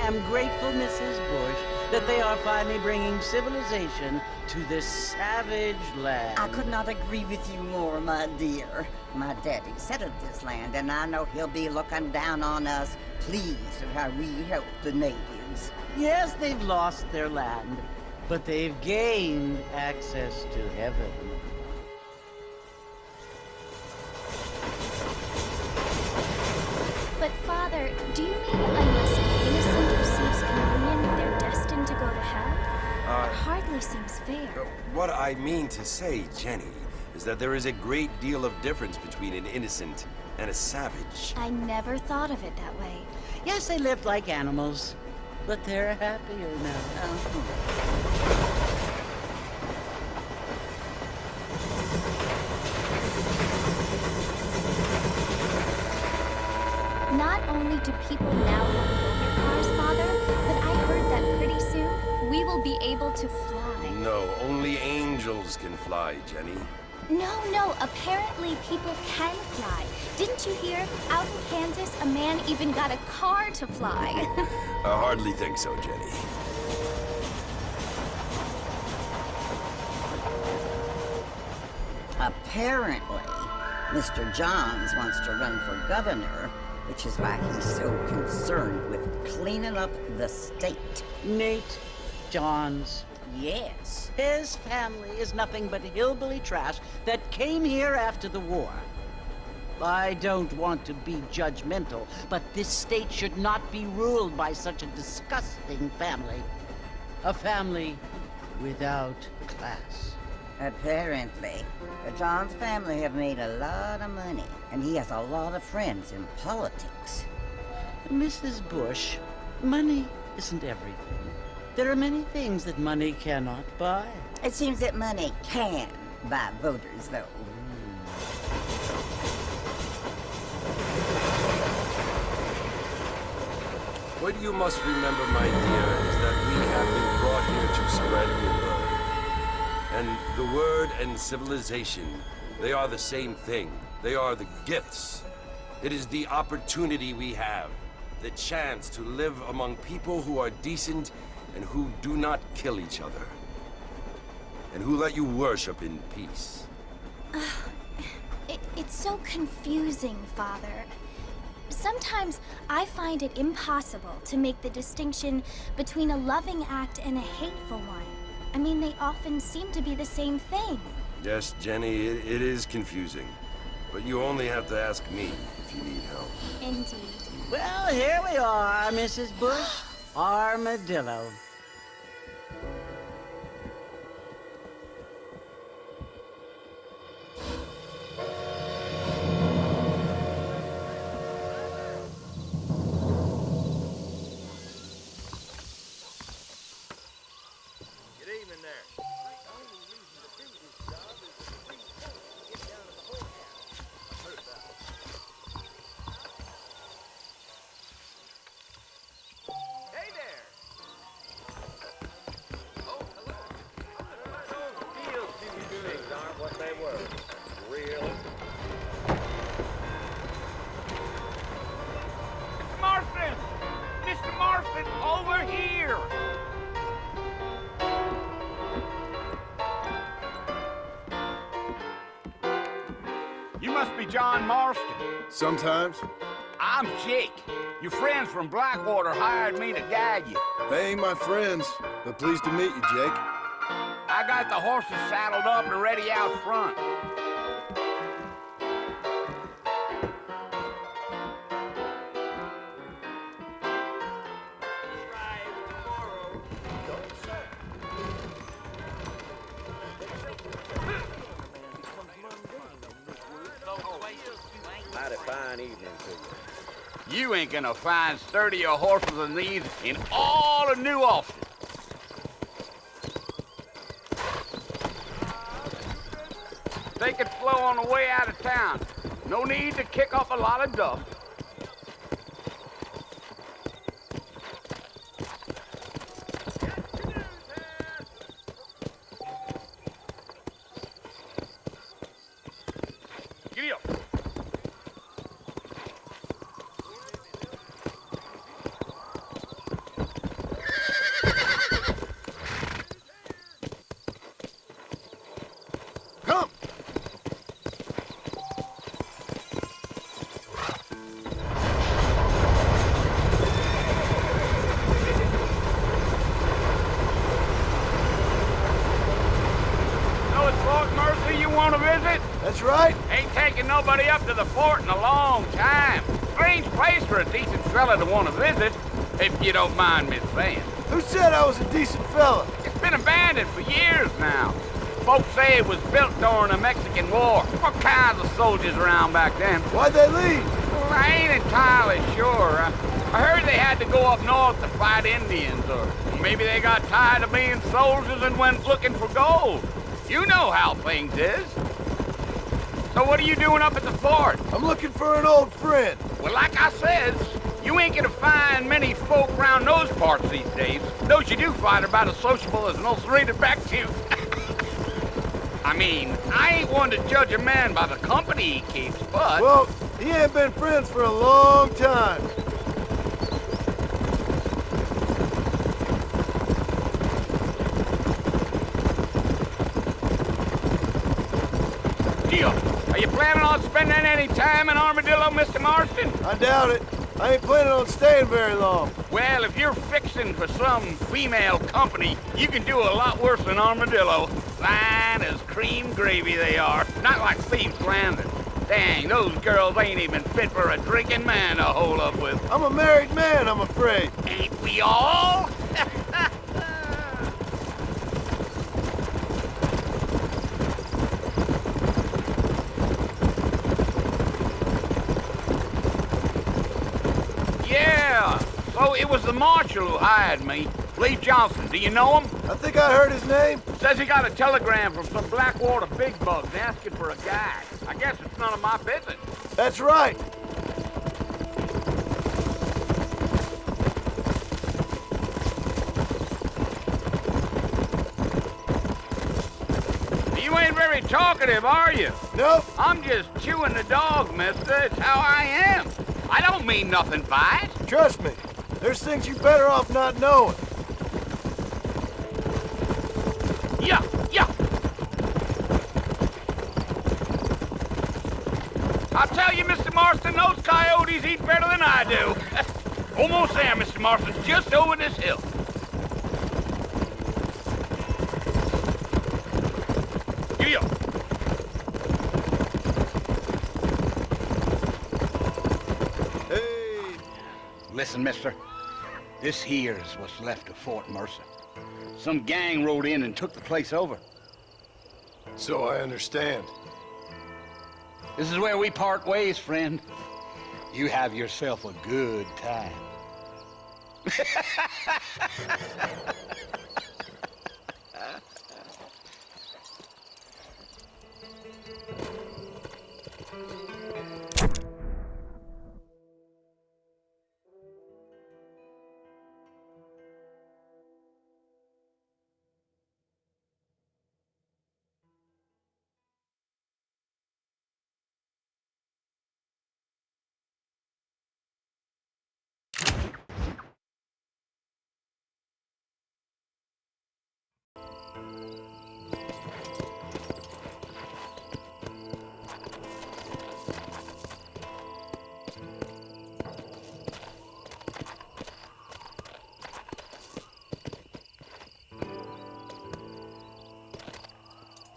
am grateful, Mrs. Bush, that they are finally bringing civilization to this savage land. I could not agree with you more, my dear. My daddy settled this land, and I know he'll be looking down on us, pleased at how we help the natives. Yes, they've lost their land, but they've gained access to heaven. But Father, do you mean unless an innocent receives communion, they're destined to go to hell? That hardly seems fair. What I mean to say, Jenny, is that there is a great deal of difference between an innocent and a savage. I never thought of it that way. Yes, they lived like animals, but they're happier now. Not only do people now have motor cars, Father, but I heard that pretty soon we will be able to fly. No, only angels can fly, Jenny. No, apparently people can fly. Didn't you hear? Out in Kansas, a man even got a car to fly. I hardly think so, Jenny. Apparently, Mr. Johns wants to run for governor, which is why he's so concerned with cleaning up the state. Nate Johns. Yes. His family is nothing but hillbilly trash that came here after the war. I don't want to be judgmental, but this state should not be ruled by such a disgusting family. A family without class. Apparently, the Johns family have made a lot of money, and he has a lot of friends in politics. Mrs. Bush, money isn't everything. There are many things that money cannot buy. It seems that money can buy voters, though. What you must remember, my dear, is that we have been brought here to spread the word. And the word and civilization, they are the same thing. They are the gifts. It is the opportunity we have, the chance to live among people who are decent and who do not kill each other, and who let you worship in peace. It's so confusing, Father. Sometimes I find it impossible to make the distinction between a loving act and a hateful one. I mean, they often seem to be the same thing. Yes, Jenny, it is confusing. But you only have to ask me if you need help. Indeed. Well, here we are, Mrs. Bush. Armadillo. Over here! You must be John Marston. Sometimes. I'm Jake. Your friends from Blackwater hired me to guide you. They ain't my friends, but pleased to meet you, Jake. I got the horses saddled up and ready out front. Mighty fine evening to you. You ain't gonna find sturdier horses than these in all of New Austin. Take it slow on the way out of town. No need to kick up a lot of dust. Giddy up. That's right. Ain't taken nobody up to the fort in a long time. Strange place for a decent fella to want to visit, if you don't mind me saying. Who said I was a decent fella? It's been abandoned for years now. Folks say it was built during the Mexican War. What kinds of soldiers around back then? Why'd they leave? Well, I ain't entirely sure. I heard they had to go up north to fight Indians, or maybe they got tired of being soldiers and went looking for gold. You know how things is. So what are you doing up at the fort? I'm looking for an old friend. Well, like I says, you ain't gonna find many folk around those parts these days. Those you do find are about as sociable as an ulcerated back tooth. I mean, I ain't one to judge a man by the company he keeps, but... Well, he ain't been friends for a long time. Are you planning on spending any time in Armadillo, Mr. Marston? I doubt it. I ain't planning on staying very long. Well, if you're fixing for some female company, you can do a lot worse than Armadillo. Fine as cream gravy they are. Not like Thieves Landing. Dang, those girls ain't even fit for a drinking man to hole up with. I'm a married man, I'm afraid. Ain't we all? Yeah, so it was the marshal who hired me. Lee Johnson, do you know him? I think I heard his name. Says he got a telegram from some Blackwater big bugs asking for a guy. I guess it's none of my business. That's right. You ain't very talkative, are you? Nope. I'm just chewing the dog, mister. It's how I am. I don't mean nothing by it. Trust me. There's things you better off not knowing. Yeah, yeah. I'll tell you, Mr. Marston, those coyotes eat better than I do. Almost there, Mr. Marston. Just over this hill. Yeah. Hey. Listen, mister. This here's what's left of Fort Mercer. Some gang rode in and took the place over. So I understand. This is where we part ways, friend. You have yourself a good time.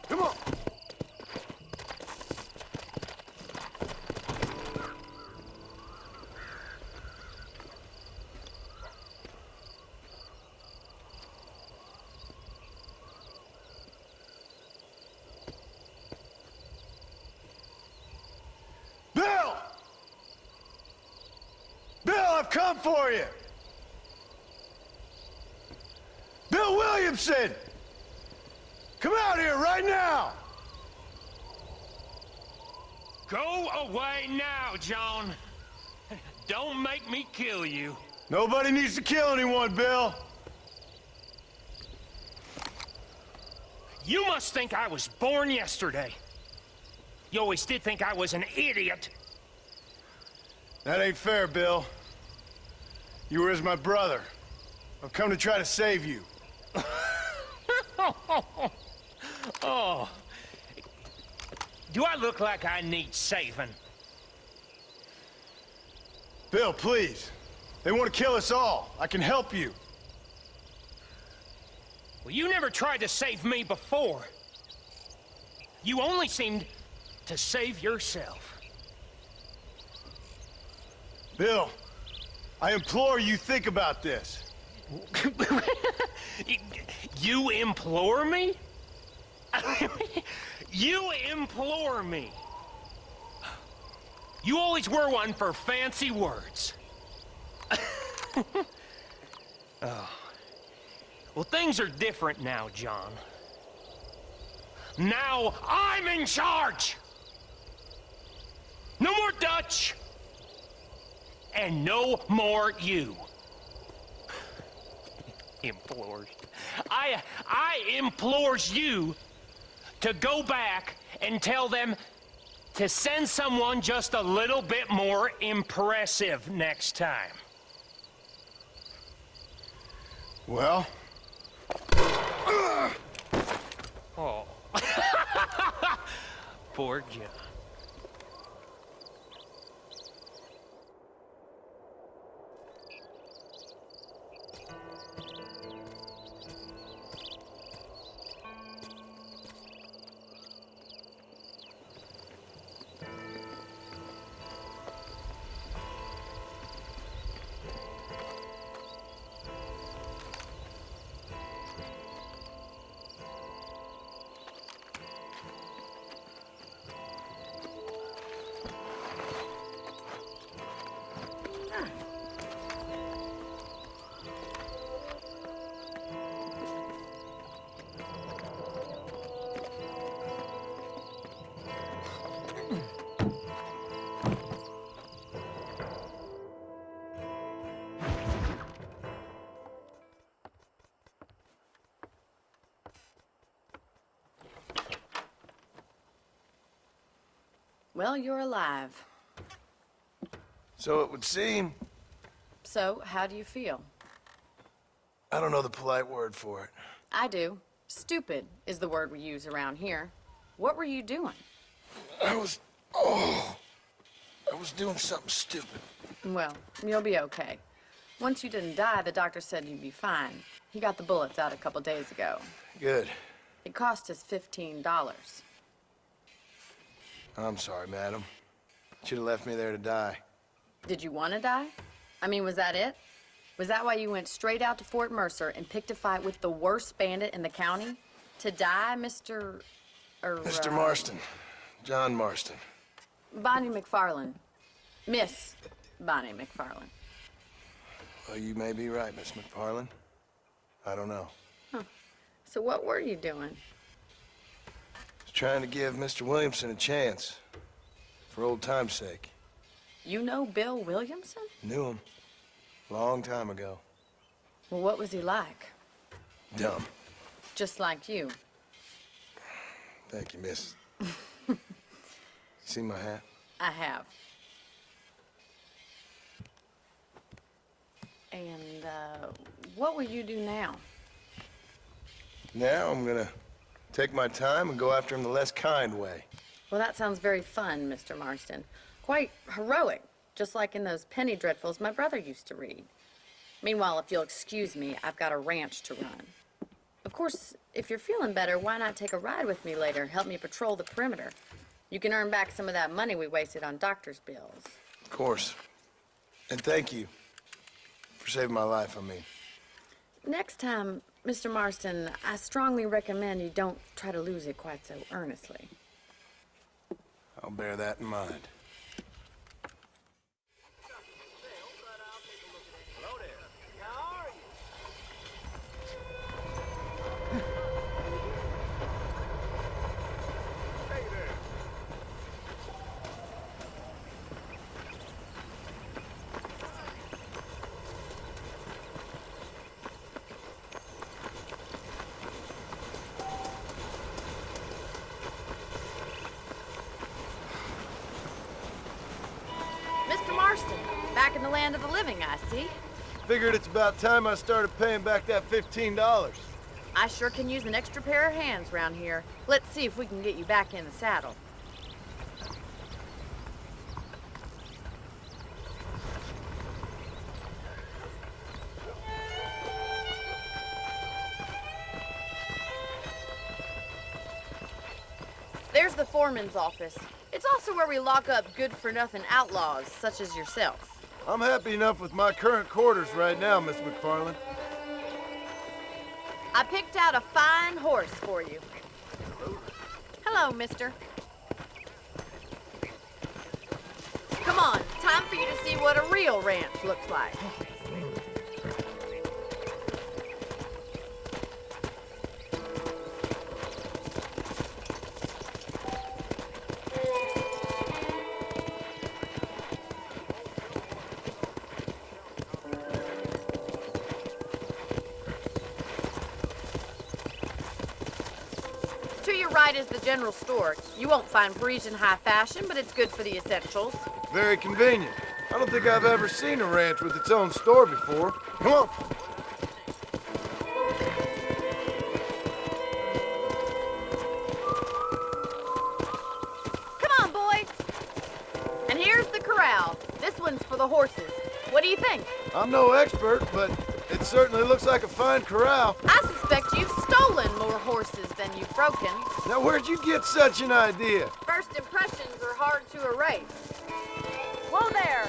Come on. Bill! Bill, I've come for you! Bill Williamson! Come out here right now! Go away now, John. Don't make me kill you. Nobody needs to kill anyone, Bill. You must think I was born yesterday. You always did think I was an idiot. That ain't fair, Bill. You were as my brother. I've come to try to save you. Oh. Do I look like I need saving? Bill, please. They want to kill us all. I can help you. Well, you never tried to save me before. You only seemed to save yourself. Bill, I implore you think about this. You implore me? You implore me? You always were one for fancy words. Oh. Well, things are different now, John. Now I'm in charge! No more Dutch! And no more you. Implores. I implores you to go back and tell them to send someone just a little bit more impressive next time. Well? Oh. Poor John. Well, you're alive. So it would seem. So, how do you feel? I don't know the polite word for it. I do. Stupid is the word we use around here. What were you doing? I was doing something stupid. Well, you'll be okay. Once you didn't die, the doctor said you'd be fine. He got the bullets out a couple days ago. Good. It cost us $15. I'm sorry, madam. Should have left me there to die. Did you want to die? I mean, was that it? Was that why you went straight out to Fort Mercer and picked a fight with the worst bandit in the county? To die, Mr. Mr. Marston. John Marston. Bonnie McFarland. Miss Bonnie McFarland. Well, you may be right, Miss McFarland. I don't know. So what were you doing? I was trying to give Mr. Williamson a chance. For old time's sake. You know Bill Williamson? Knew him. Long time ago. Well, what was he like? Dumb. Just like you. Thank you, miss. See my hat? I have. And, what will you do now? Now I'm gonna take my time and go after him the less kind way. Well, that sounds very fun, Mr. Marston. Quite heroic, just like in those penny dreadfuls my brother used to read. Meanwhile, if you'll excuse me, I've got a ranch to run. Of course, if you're feeling better, why not take a ride with me later? Help me patrol the perimeter. You can earn back some of that money we wasted on doctor's bills. Of course. And thank you for saving my life, I mean. Next time, Mr. Marston, I strongly recommend you don't try to lose it quite so earnestly. I'll bear that in mind. Mr. Marston, back in the land of the living, I see. Figured it's about time I started paying back that $15. I sure can use an extra pair of hands round here. Let's see if we can get you back in the saddle. There's the foreman's office. It's also where we lock up good-for-nothing outlaws, such as yourself. I'm happy enough with my current quarters right now, Miss McFarland. I picked out a fine horse for you. Hello, mister. Come on, time for you to see what a real ranch looks like. To your right is the general store. You won't find Parisian high fashion, but it's good for the essentials. Very convenient. I don't think I've ever seen a ranch with its own store before. Come on. Come on, boys. And here's the corral. This one's for the horses. What do you think? I'm no expert, but it certainly looks like a fine corral. I suspect you've stolen more horses than you've broken. Now, where'd you get such an idea? First impressions are hard to erase. Whoa there!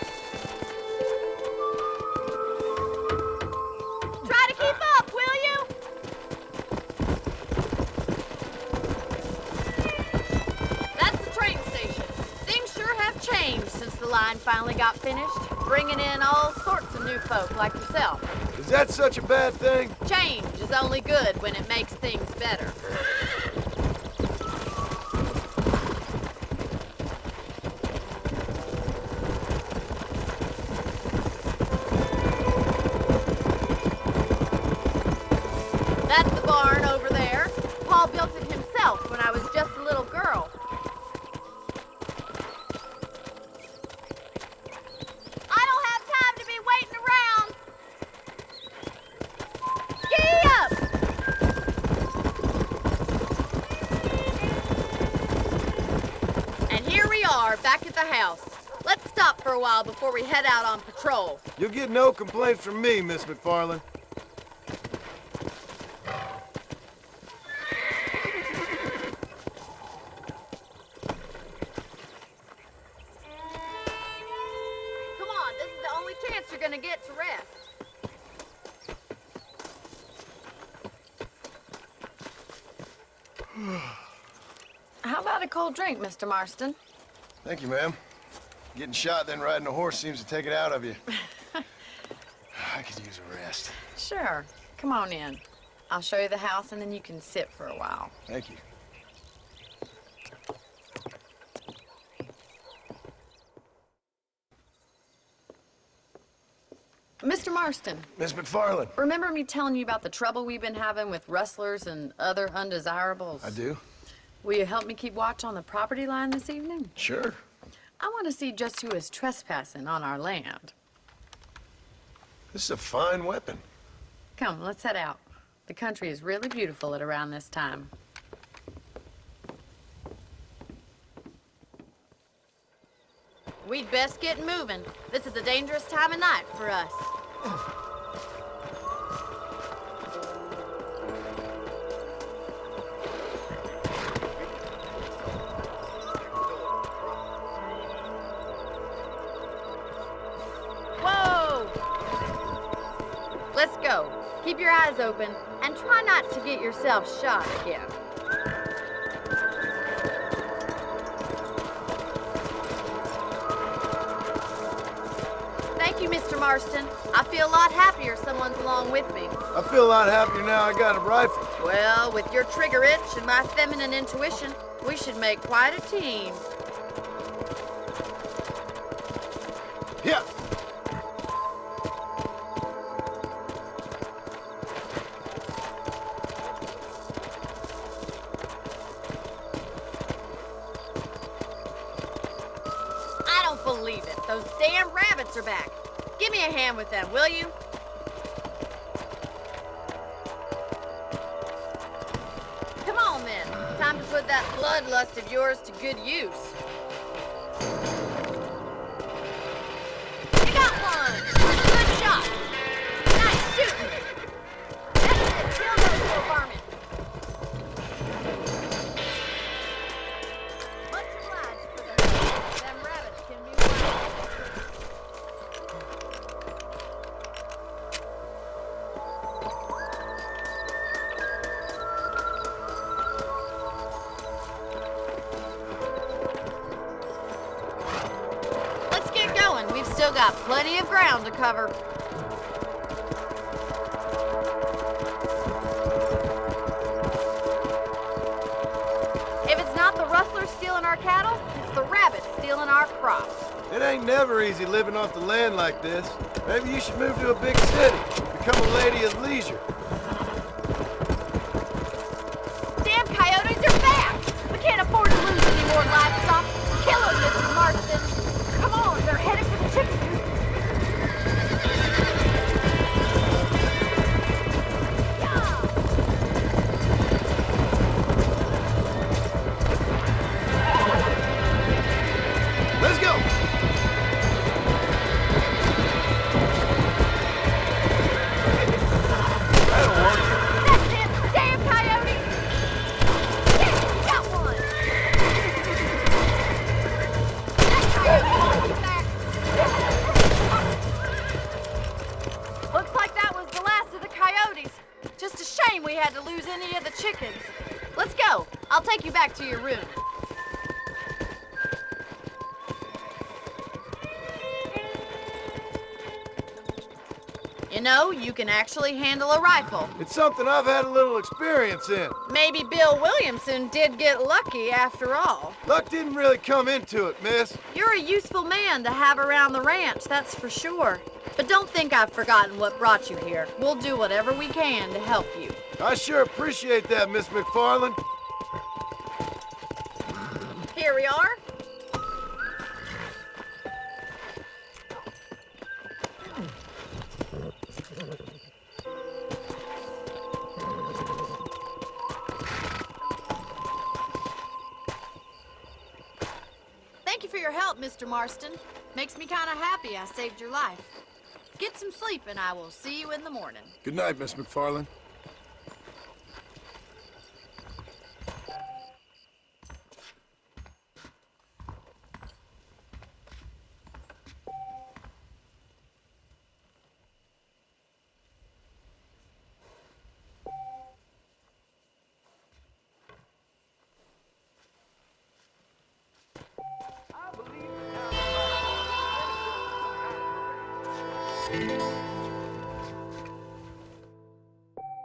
Try to keep up, will you? That's the train station. Things sure have changed since the line finally got finished, bringing in all sorts of new folk like yourself. Is that such a bad thing? Change is only good when it makes things better. That's the barn over there. Paul built it himself when I was just a little girl. I don't have time to be waiting around. Giddy up! And here we are, back at the house. Let's stop for a while before we head out on patrol. You'll get no complaints from me, Miss McFarland. Come on, this is the only chance you're gonna get to rest. How about a cold drink, Mr. Marston? Thank you, ma'am. Getting shot, then riding a horse seems to take it out of you. I could use a rest. Sure. Come on in. I'll show you the house and then you can sit for a while. Thank you. Mr. Marston, Miss McFarland. remember me telling you about the trouble we've been having with rustlers and other undesirables? I do? Will you help me keep watch on the property line this evening? Sure. I want to see just who is trespassing on our land. This is a fine weapon. Come, let's head out. The country is really beautiful at around this time. We'd best get moving. This is a dangerous time of night for us. Whoa! Let's go. Keep your eyes open and try not to get yourself shot again. Thank you, Mr. Marston. I feel a lot happier someone's along with me. I feel a lot happier now I got a rifle. Well, with your trigger itch and my feminine intuition, we should make quite a team. Yeah. I don't believe it. Those damn rabbits are back. Give me a hand with them, will you? Come on, then. Time to put that bloodlust of yours to good use. You got one! Good shot! Nice shooting! That's it, kill those little varmints. Much obliged for the got plenty of ground to cover. If it's not the rustlers stealing our cattle, it's the rabbits stealing our crops. It ain't never easy living off the land like this. Maybe you should move to a big city, become a lady of leisure. Damn coyotes are back! We can't afford to lose any more livestock. Kill them, Mr. Marston. Come on, they're headed for the chicken coop. Let's go! That'll work. That's it! Damn coyotes! Yeah, got one! That coyote back! Looks like that was the last of the coyotes. Just a shame we had to lose any of the chickens. Let's go. I'll take you back to your room. You know, you can actually handle a rifle. It's something I've had a little experience in. Maybe Bill Williamson did get lucky after all. Luck didn't really come into it, miss. You're a useful man to have around the ranch, that's for sure. But don't think I've forgotten what brought you here. We'll do whatever we can to help you. I sure appreciate that, Miss McFarland. Here we are. Thank you for your help, Mr. Marston. Makes me kind of happy I saved your life. Get some sleep and I will see you in the morning. Good night, Miss McFarland.